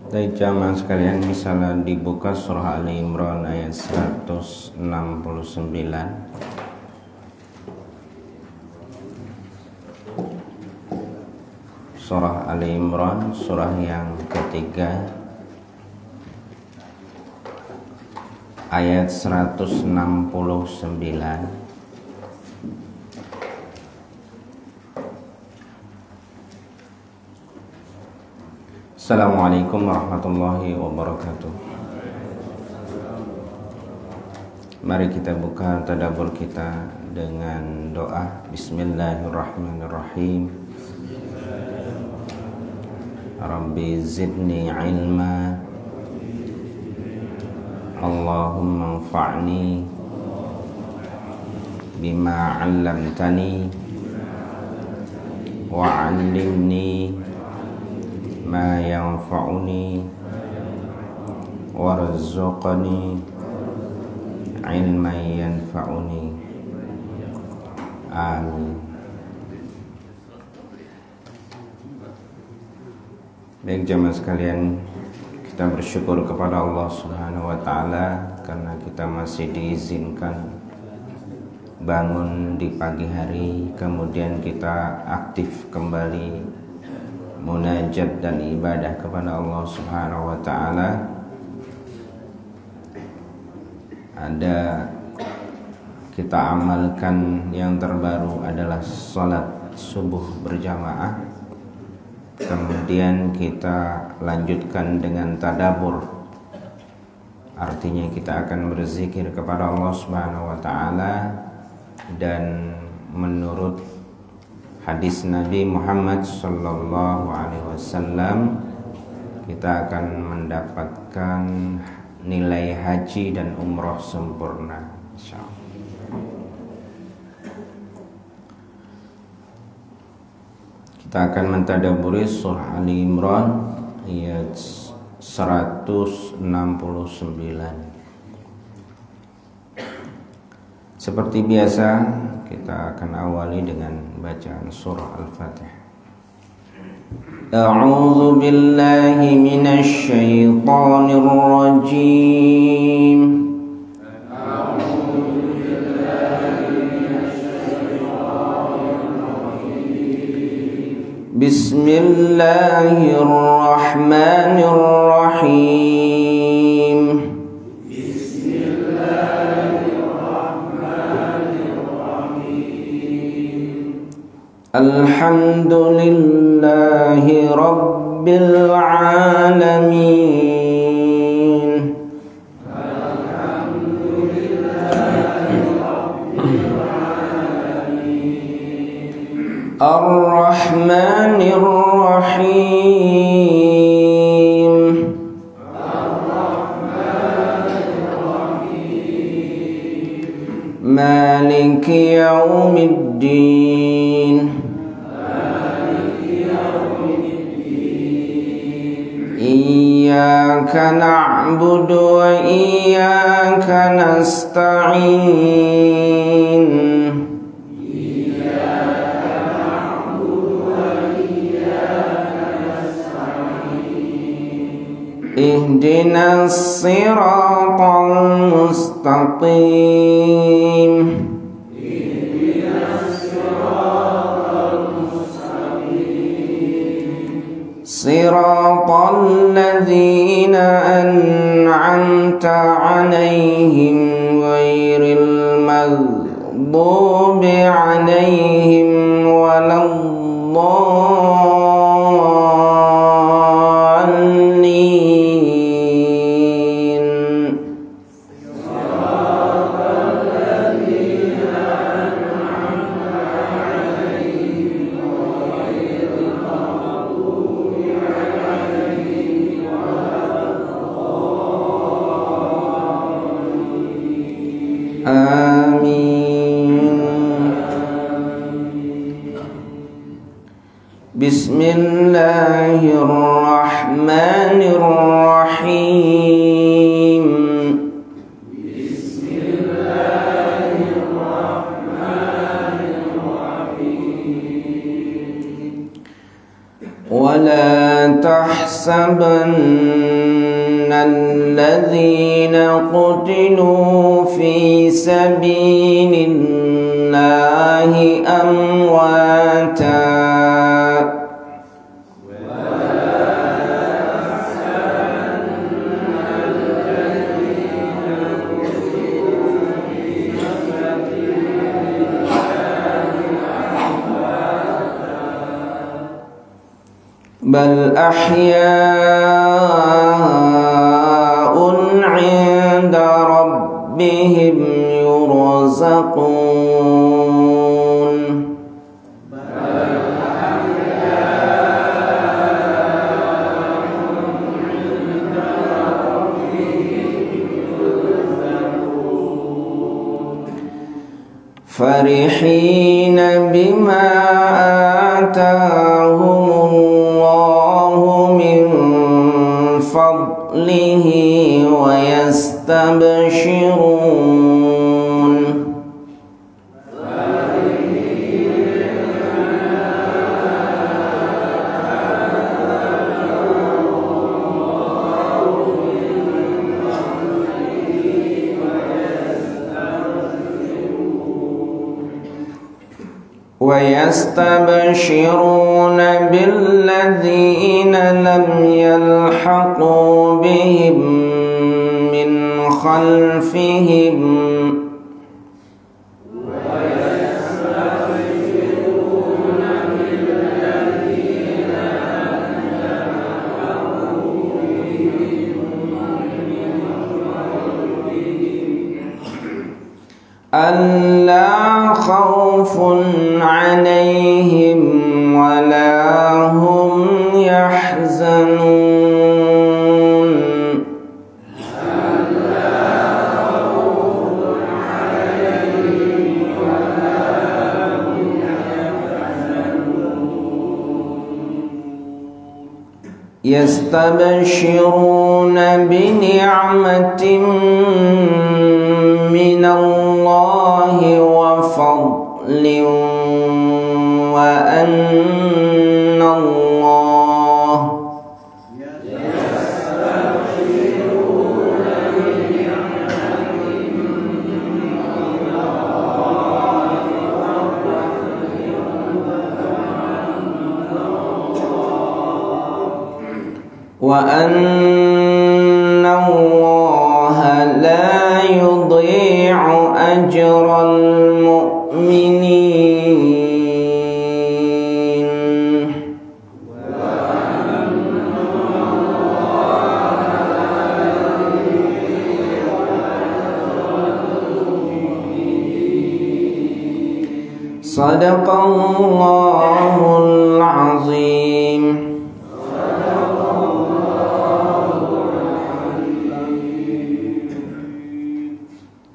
Dari jamaah sekalian, misalnya dibuka surah Ali Imran ayat 169. Surah Ali Imran, surah yang ketiga, ayat 169. Assalamualaikum warahmatullahi wabarakatuh. Mari kita buka tadabbur kita dengan doa. Bismillahirrahmanirrahim. Rabbi zidni ilma, Allahumma anfa'ni bima 'allamtani wa 'allimni ma yanfa'uni warzuqni ilman yanfa'uni. Amin. Baik jemaah sekalian, kita bersyukur kepada Allah Subhanahu wa taala karena kita masih diizinkan bangun di pagi hari, kemudian kita aktif kembali munajat dan ibadah kepada Allah Subhanahu wa taala. Ada kita amalkan yang terbaru adalah salat subuh berjamaah. Kemudian kita lanjutkan dengan tadabbur. Artinya kita akan berzikir kepada Allah Subhanahu wa taala, dan menurut hadis Nabi Muhammad sallallahu alaihi wasallam kita akan mendapatkan nilai haji dan umroh sempurna, insyaallah. Kita akan mentadabburi surah Ali Imran ayat 169. Seperti biasa, kita akan awali dengan bacaan surah Al-Fatihah. A'udzu billahi minasy syaithanir rajim. Bismillahirrahmanirrahim. Alhamdulillahi Rabbil Alamin. Ar-Rahmanir Rahim. Maliki Yaumiddin. Iyyaka na'budu wa iyyaka nasta'in. Ihdinas siratal mustaqim. Siratal ladzina an'amta 'alaihim ghairil maghdubi المغضوب عليهم ولا الضالين. Bismillahirrahmanirrahim. Wala tahsabanna alladhina qutilu fi sabilillahi amwata. Bal ahya'un 'inda rabbihim yurzaqun. Farihina bima atahumullahu min fadlihi wa yastabshirun. ويستبشرون بالذين لم يلحقوا بهم من خلفهم ألا خوف عليهم ولا هم يحزنون. يستبشرون بنعمة من الله وفضل وأن الله وأن الله لا يضيع أجر المؤمنين. صدق الله العظيم.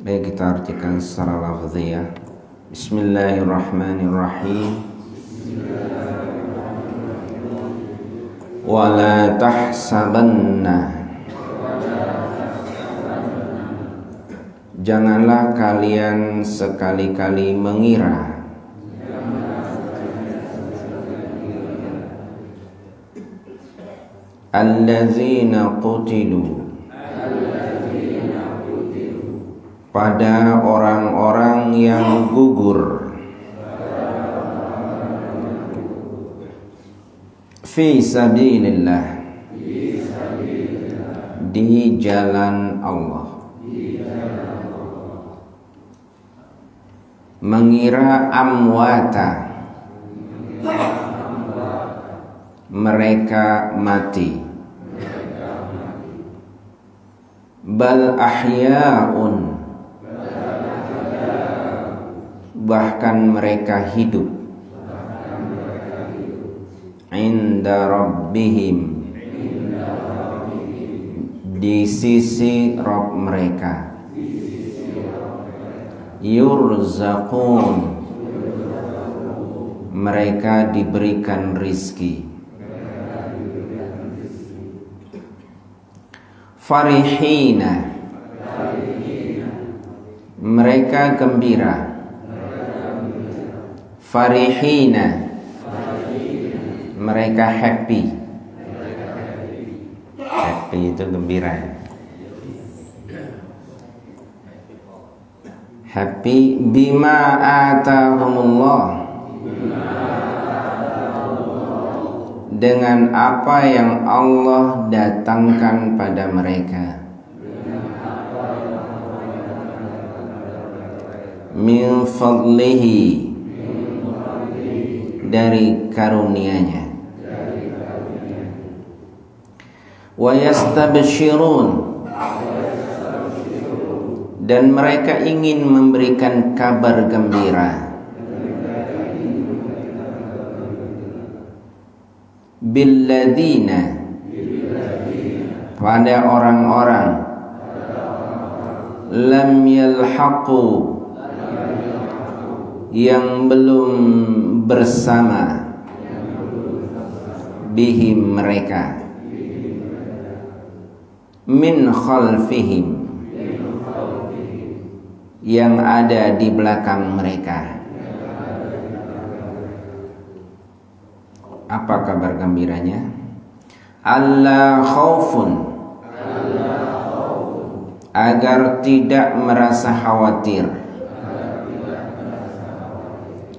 Baik, kita artikan secara lafziyah. Bismillahirrahmanirrahim. Wala tahsabanna, janganlah kalian sekali-kali mengira allazina qutilu, pada orang-orang yang gugur fi sabilillah, di jalan Allah. mengira amwata, mereka mati. Bal ahya'un, bahkan mereka hidup. Inda rabbihim, di sisi Rabb mereka. Yurzaqun, mereka diberikan rizki. Farihina, mereka gembira. Farihina, mereka happy. Happy itu gembira. Happy bima atahumullah, dengan apa yang Allah datangkan pada mereka. Min fadlihi, dari karunia-Nya. Wa yastabshirun, dan mereka ingin memberikan kabar gembira. Billadina, pada orang-orang. Lam yalhaqu, yang belum bersama. Bihim, mereka. Min khalfihim, yang ada di belakang mereka. Apa kabar gembiranya? Alla khaufun, agar tidak merasa khawatir.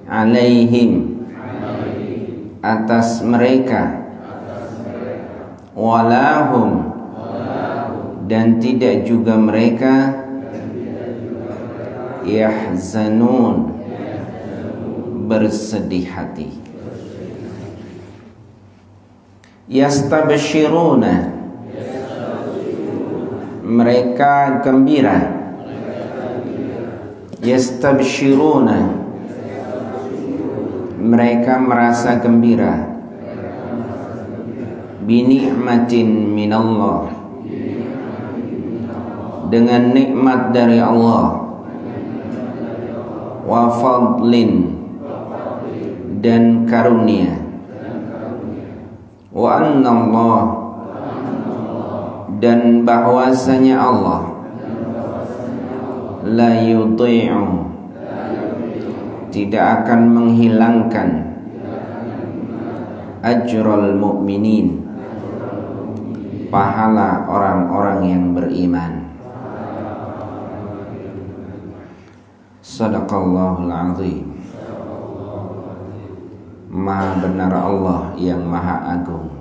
Alaihim, atas mereka. Walahum, dan tidak juga mereka yahzanun, bersedih hati. Yastabshiruna, mereka gembira. Yastabshiruna, mereka merasa gembira. Bini'matin minallah, dengan nikmat dari Allah. Wa fadlin, dan karunia. Wa annallah, dan bahwasanya Allah. La yudhi'u, tidak akan menghilangkan. Ajral mu'minin, pahala orang-orang yang beriman. Sadaqallahul azim. Maha benar Allah yang maha agung.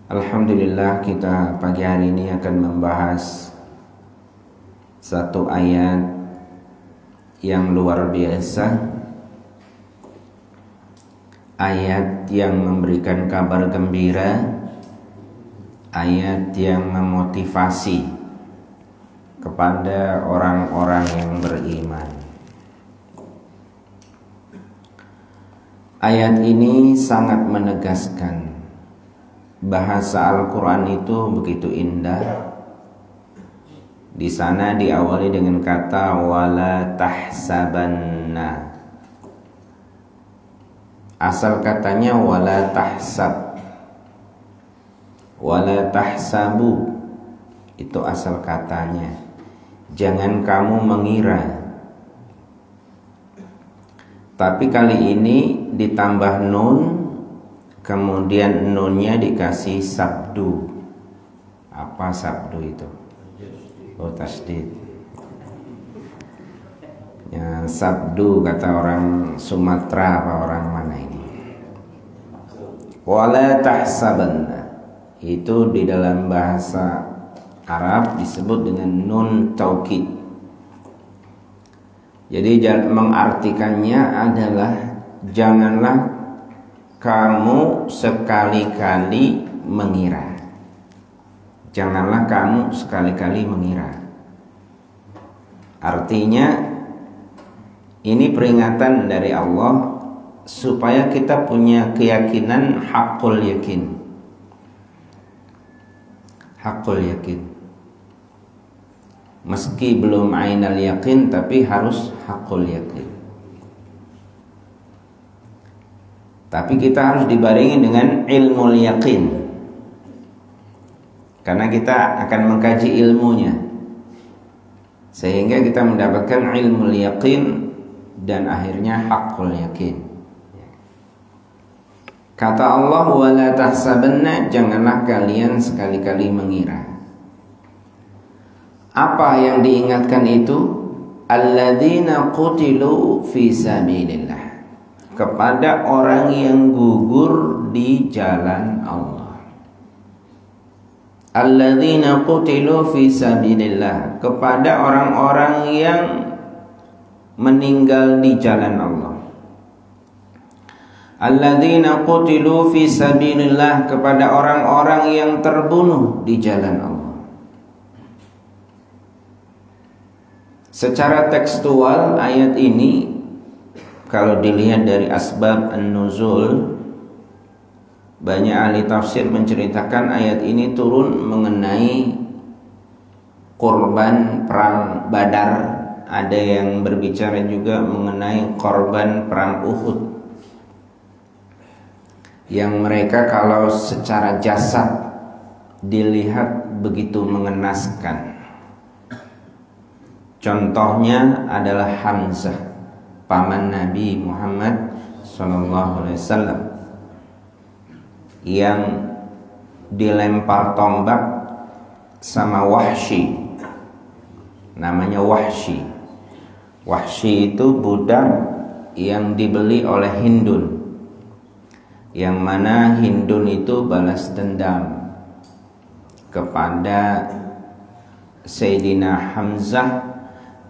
Alhamdulillah, kita pagi hari ini akan membahas satu ayat yang luar biasa. Ayat yang memberikan kabar gembira, ayat yang memotivasi kepada orang-orang yang beriman. Ayat ini sangat menegaskan bahasa Al-Quran itu begitu indah. Di sana diawali dengan kata wala tahsabanna. Asal katanya wala tahsab, wala tahsabu, itu asal katanya. Jangan kamu mengira. Tapi kali ini ditambah nun, kemudian nunnya dikasih sabdu. Apa sabdu itu? Oh, tasdid. Ya, sabdu kata orang Sumatera apa orang mana ini? Wala tahsabanna, itu di dalam bahasa Arab disebut dengan nun taukid. Jadi mengartikannya adalah janganlah kamu sekali-kali mengira. Janganlah kamu sekali-kali mengira. Artinya ini peringatan dari Allah supaya kita punya keyakinan hakul yakin. Hakul yakin. Meski belum ainal yakin tapi harus hakul yakin. Tapi kita harus dibarengi dengan ilmu yakin. Karena kita akan mengkaji ilmunya. Sehingga kita mendapatkan ilmu yakin dan akhirnya hakul yakin. Kata Allah, wala tahsabanna, janganlah kalian sekali-kali mengira. Apa yang diingatkan itu? Alladzina qutilu fi sabilillah, kepada orang yang gugur di jalan Allah. Alladzina qutilu fi sabilillah, kepada orang-orang yang meninggal di jalan Allah. Alladzina qutilu fi sabilillah, kepada orang-orang yang terbunuh di jalan Allah. Secara tekstual ayat ini kalau dilihat dari asbab an-nuzul, banyak ahli tafsir menceritakan ayat ini turun mengenai korban perang Badar. Ada yang berbicara juga mengenai korban perang Uhud, yang mereka kalau secara jasad dilihat begitu mengenaskan. Contohnya adalah Hamzah, paman Nabi Muhammad SAW, yang dilempar tombak sama Wahsy. Namanya Wahsy. Wahsy itu budak yang dibeli oleh Hindun, yang mana Hindun itu balas dendam kepada Sayyidina Hamzah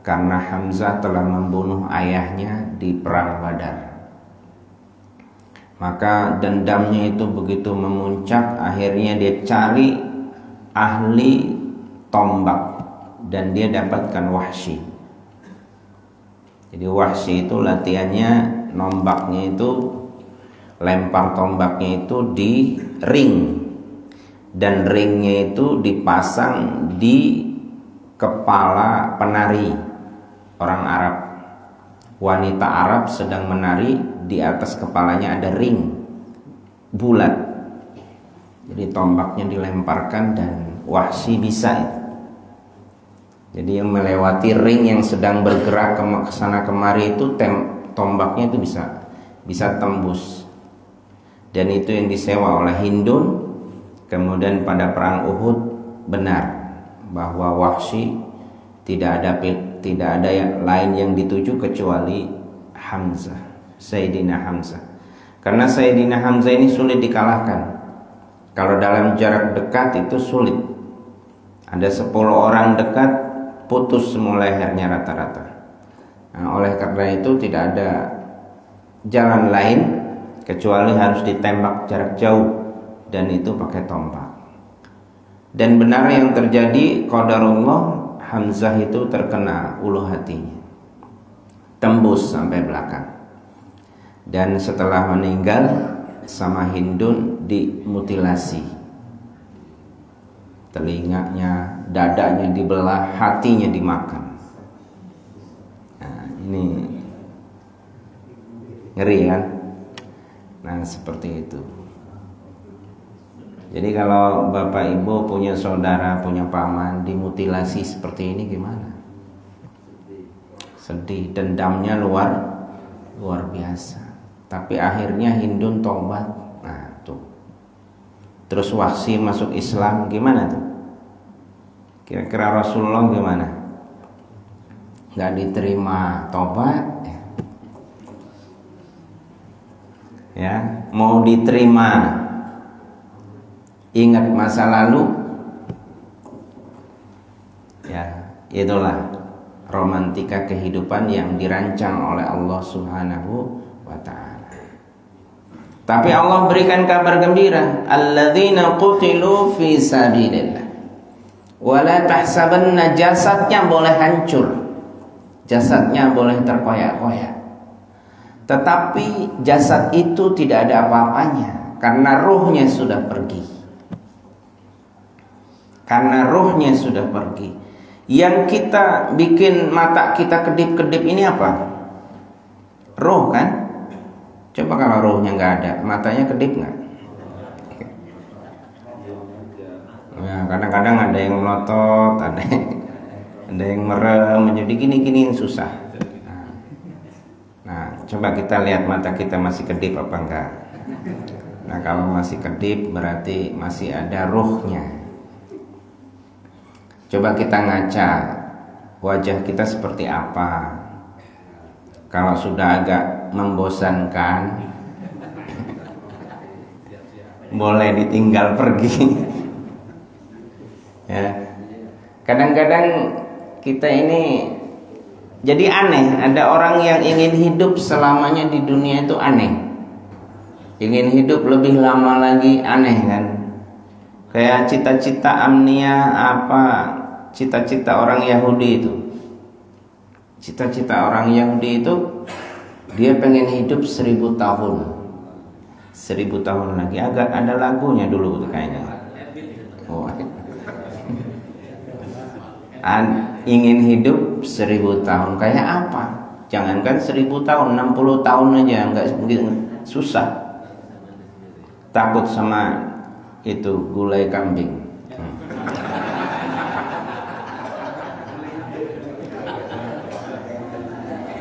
karena Hamzah telah membunuh ayahnya di perang Badar. Maka dendamnya itu begitu memuncak, akhirnya dia cari ahli tombak dan dia dapatkan Wahsy. Jadi Wahsy itu latihannya, nombaknya itu, lempar tombaknya itu di ring, dan ringnya itu dipasang di kepala penari orang Arab. Wanita Arab sedang menari, di atas kepalanya ada ring bulat. Jadi tombaknya dilemparkan dan Wahsy bisa. Jadi yang melewati ring yang sedang bergerak ke sana kemari itu tombaknya itu bisa tembus. Dan itu yang disewa oleh Hindun. Kemudian pada perang Uhud benar bahwa Wahsy tidak ada yang lain yang dituju kecuali Hamzah, Sayyidina Hamzah. Karena Sayyidina Hamzah ini sulit dikalahkan. Kalau dalam jarak dekat itu sulit. Ada 10 orang dekat, putus semua lehernya rata-rata. Nah, oleh karena itu tidak ada jalan lain kecuali harus ditembak jarak jauh, dan itu pakai tombak. Dan benar yang terjadi, qadarullah, Hamzah itu terkena ulu hatinya, tembus sampai belakang. Dan setelah meninggal sama Hindun dimutilasi. Telinganya, dadanya dibelah, hatinya dimakan. Nah, ini ngeri kan? Nah, seperti itu. Jadi kalau bapak ibu punya saudara, punya paman dimutilasi seperti ini gimana? Sedih, dendamnya luar biasa. Tapi akhirnya Hindun tobat. Nah tuh. Terus Wahsy masuk Islam, gimana tuh? Kira-kira Rasulullah gimana? Gak diterima tobat? Ya, mau diterima, ingat masa lalu, Ya, itulah romantika kehidupan yang dirancang oleh Allah Subhanahu wa ta'ala. Tapi Allah berikan kabar gembira, alladzina qutilu fi sabilillah wala tahsabanna, jasadnya boleh hancur, jasadnya boleh terkoyak-koyak, tetapi jasad itu tidak ada apa-apanya karena ruhnya sudah pergi. Karena ruhnya sudah pergi. Yang kita bikin mata kita kedip-kedip ini apa? Ruh kan? Coba kalau ruhnya nggak ada, matanya kedip nggak? Ya, kadang-kadang ada yang melotot, ada yang merem, jadi gini-gini susah. Nah, coba kita lihat mata kita masih kedip apa enggak. Nah, kalau masih kedip berarti masih ada ruhnya. Coba kita ngaca wajah kita seperti apa. Kalau sudah agak membosankan, boleh ditinggal pergi. Ya, kadang-kadang kita ini jadi aneh. Ada orang yang ingin hidup selamanya di dunia itu aneh. Ingin hidup lebih lama lagi aneh kan. Kayak cita-cita amnia apa, cita-cita orang Yahudi itu. Cita-cita orang Yahudi itu dia pengen hidup 1000 tahun. 1000 tahun lagi. Agak ada lagunya dulu kayaknya. Oh. Ingin hidup 1000 tahun kayak apa? Jangankan 1000 tahun, 60 tahun aja enggak susah. Takut sama itu gulai kambing.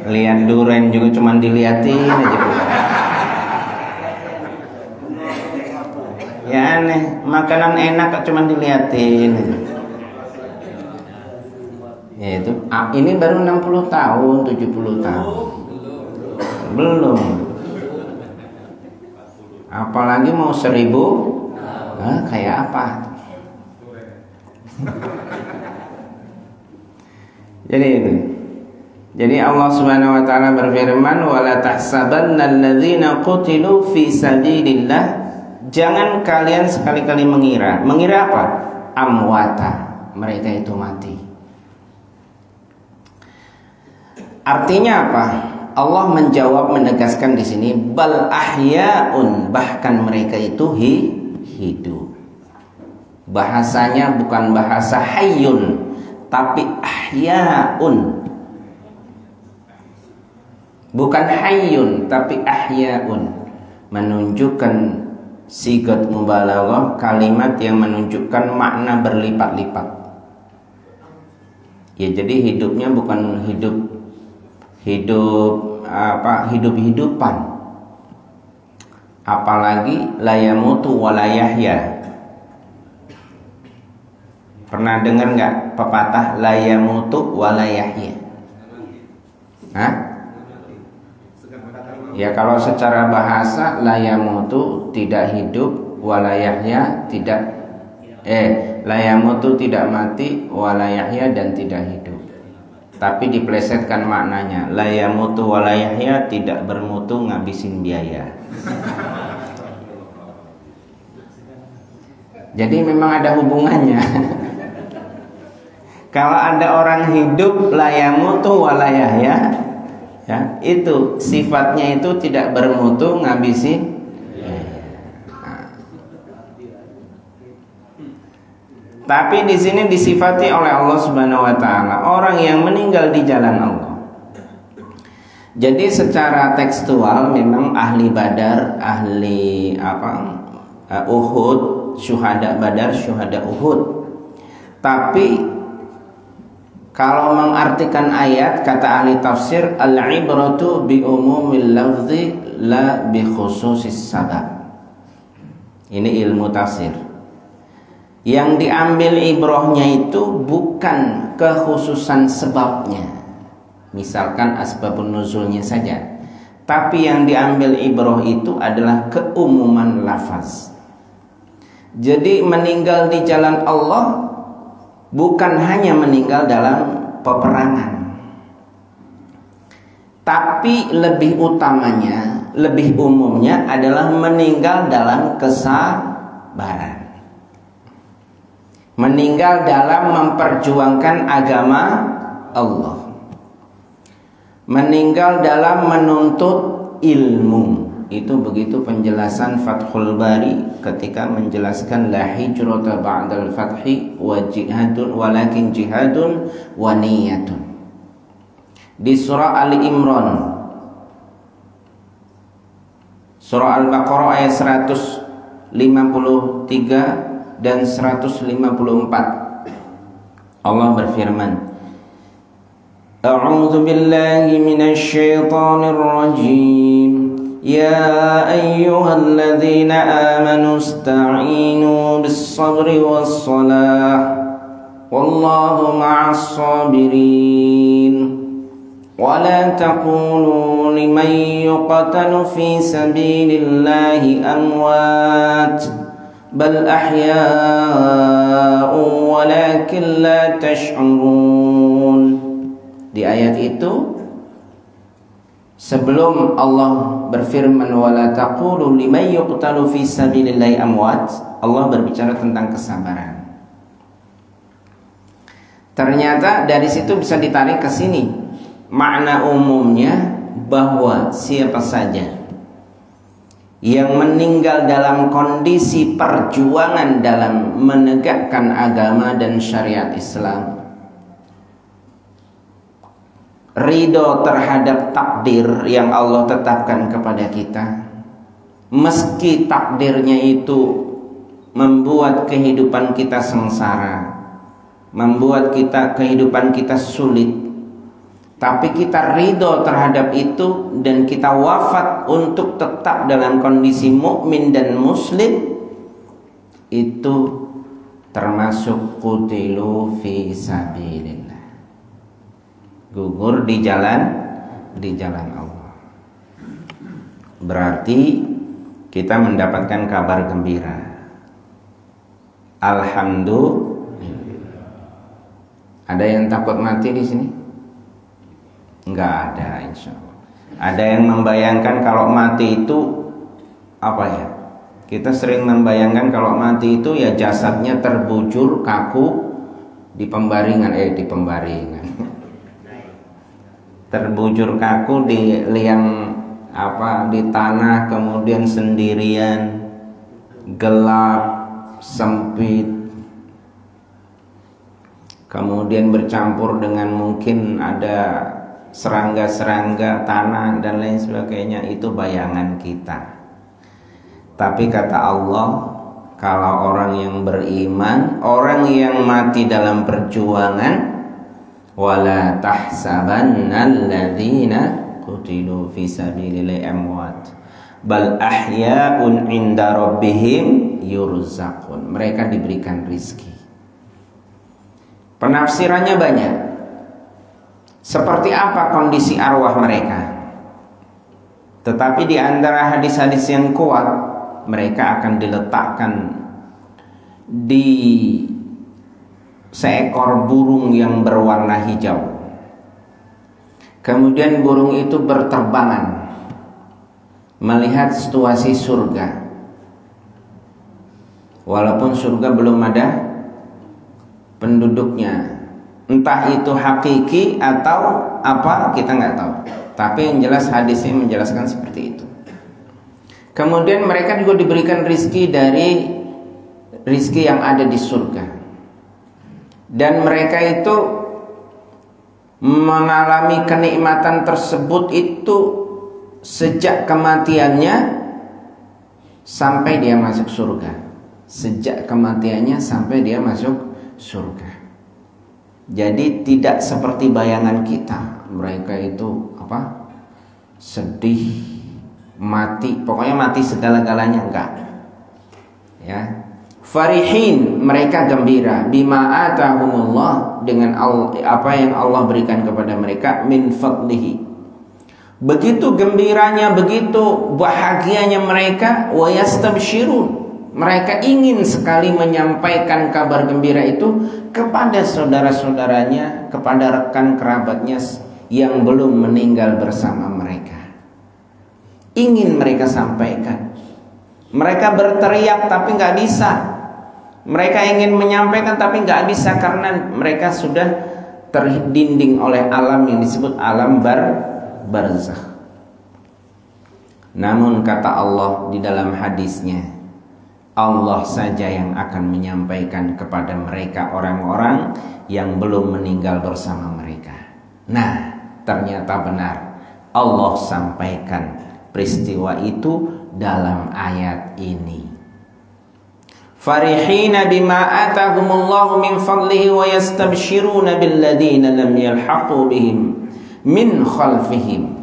Lihat duren juga cuman diliatin aja. Ya aneh, makanan enak cuman diliatin aja. Ya itu, ini baru 60 tahun, 70 tahun. Belum. Apalagi mau 1000, kayak apa? Jadi itu. Jadi Allah Subhanahu wa taala berfirman, "Wala tahsabanna alladzina qutilu fi sabilillah." Jangan kalian sekali-kali mengira. Mengira apa? Amwata. Mereka itu mati. Artinya apa? Allah menjawab, menegaskan di sini, bal ahyaun, bahkan mereka itu hidup. Bahasanya bukan bahasa hayyun, tapi ahyaun. Bukan hayyun, tapi ahyaun. Menunjukkan sigat mubalaghah, kalimat yang menunjukkan makna berlipat-lipat. Ya, jadi hidupnya bukan hidup-hidupan. Apalagi la yamutu wa la yahya. Pernah dengar nggak pepatah la yamutu wa la yahya? Hah? Ya, kalau secara bahasa la yamutu tidak hidup, wa la yahya tidak la yamutu tidak mati, wa la yahya dan tidak hidup. Tapi diplesetkan maknanya, la yamutu wa la yahya, tidak bermutu ngabisin biaya. Jadi memang ada hubungannya. Kalau ada orang hidup la yamutu wa la yahya, ya, itu sifatnya itu tidak bermutu ngabisin. Tapi di sini disifati oleh Allah Subhanahu wa taala orang yang meninggal di jalan Allah. Jadi secara tekstual memang ahli Badar, ahli Uhud, syuhada Badar, syuhada Uhud. Tapi kalau mengartikan ayat, kata ahli tafsir, al-ibratu bi umumil lafzi la bi khususis sabab. Ini ilmu tafsir. Yang diambil ibrahnya itu bukan kekhususan sebabnya, misalkan asbabun nuzulnya saja, tapi yang diambil ibrah itu adalah keumuman lafaz. Jadi meninggal di jalan Allah bukan hanya meninggal dalam peperangan, tapi lebih utamanya, lebih umumnya adalah meninggal dalam kesabaran, meninggal dalam memperjuangkan agama Allah, meninggal dalam menuntut ilmu. Itu begitu penjelasan Fathul Bari ketika menjelaskan la hijrata ba'dal fathi wa jihadun walakin jihadun wa niyatun. Di surah Ali Imran, surah Al-Baqarah ayat 153 dan 154, Allah berfirman, A'udzu billahi minasy syaithanir rajim. Ya ayyuhalladzina amanu ista'inu bis-sabri was-salah wallahu ma'as sabirin. ولا تقولوا لمن يقتل في سبيل الله أموات بل أحياء ولكن لا تشعرون. Di ayat itu, sebelum Allah berfirman wala taqulu liman yuqtalu fi sabilillahi amwat, Allah berbicara tentang kesabaran. Ternyata dari situ bisa ditarik ke sini. Makna umumnya bahwa siapa saja yang meninggal dalam kondisi perjuangan dalam menegakkan agama dan syariat Islam, ridho terhadap takdir yang Allah tetapkan kepada kita, meski takdirnya itu membuat kehidupan kita sengsara, membuat kehidupan kita sulit, tapi kita ridho terhadap itu dan kita wafat untuk tetap dalam kondisi mukmin dan muslim, itu termasuk qutilu fi sabilillah, gugur di jalan Allah. Berarti kita mendapatkan kabar gembira. Alhamdulillah. Ada yang takut mati di sini? Enggak ada, insya Allah. Ada yang membayangkan kalau mati itu apa ya? Kita sering membayangkan kalau mati itu ya jasadnya terbujur kaku di pembaringan, terbujur kaku di liang di tanah, kemudian sendirian, gelap, sempit, kemudian bercampur dengan mungkin ada serangga-serangga tanah dan lain sebagainya. Itu bayangan kita. Tapi kata Allah, kalau orang yang beriman, orang yang mati dalam perjuangan, wala tahsabannal ladzina qutilu fi sabilillahi amwat bal ahya'un 'inda rabbihim yurzaqun. Mereka diberikan rizki. Penafsirannya banyak. Seperti apa kondisi arwah mereka? Tetapi di antara hadis-hadis yang kuat, mereka akan diletakkan di seekor burung yang berwarna hijau. Kemudian burung itu berterbangan melihat situasi surga. Walaupun surga belum ada penduduknya, entah itu hakiki atau apa, kita nggak tahu. Tapi yang jelas hadisnya menjelaskan seperti itu. Kemudian mereka juga diberikan rizki dari rizki yang ada di surga. Dan mereka itu mengalami kenikmatan tersebut itu sejak kematiannya sampai dia masuk surga. Sejak kematiannya sampai dia masuk surga. Jadi tidak seperti bayangan kita, mereka itu sedih, mati, pokoknya mati segala-galanya, enggak. Ya. Farihin, mereka gembira bima atahumullah, dengan apa yang Allah berikan kepada mereka min fadlihi. Begitu gembiranya, begitu bahagianya mereka, wa yastabsyirun, Mereka ingin sekali menyampaikan kabar gembira itu kepada saudara-saudaranya, kepada rekan kerabatnya yang belum meninggal bersama mereka. Ingin mereka sampaikan. Mereka berteriak tapi nggak bisa. Mereka ingin menyampaikan tapi nggak bisa karena mereka sudah terdinding oleh alam yang disebut alam barzakh. Namun kata Allah di dalam hadisnya, Allah saja yang akan menyampaikan kepada mereka orang-orang yang belum meninggal bersama mereka. Nah, ternyata benar. Allah sampaikan peristiwa itu dalam ayat ini. Farihina bima atahumullahu min fadlihi wa yastabshiruna billadzina lam yalhaqu bihim min khalfihim.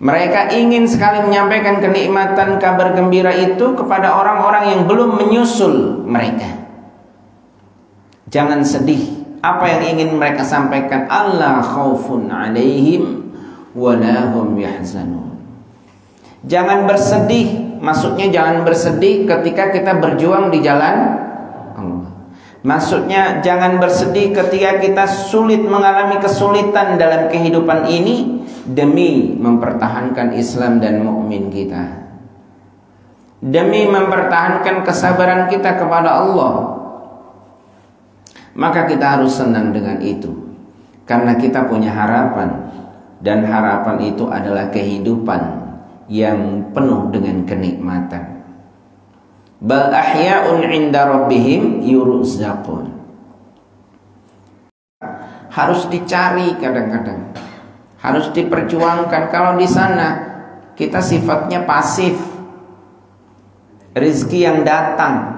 Mereka ingin sekali menyampaikan kenikmatan kabar gembira itu kepada orang-orang yang belum menyusul mereka. Jangan sedih. Apa yang ingin mereka sampaikan? Allah khaufun alaihim wa lahum yahzanun. Jangan bersedih. Maksudnya jangan bersedih ketika kita berjuang di jalan Allah. Maksudnya jangan bersedih ketika kita sulit mengalami kesulitan dalam kehidupan ini demi mempertahankan Islam dan mukmin kita, demi mempertahankan kesabaran kita kepada Allah. Maka kita harus senang dengan itu, karena kita punya harapan, dan harapan itu adalah kehidupan yang penuh dengan kenikmatan. Bal ahya'un 'inda rabbihim yurzaqun. Harus dicari kadang-kadang, harus diperjuangkan. Kalau di sana kita sifatnya pasif, rezeki yang datang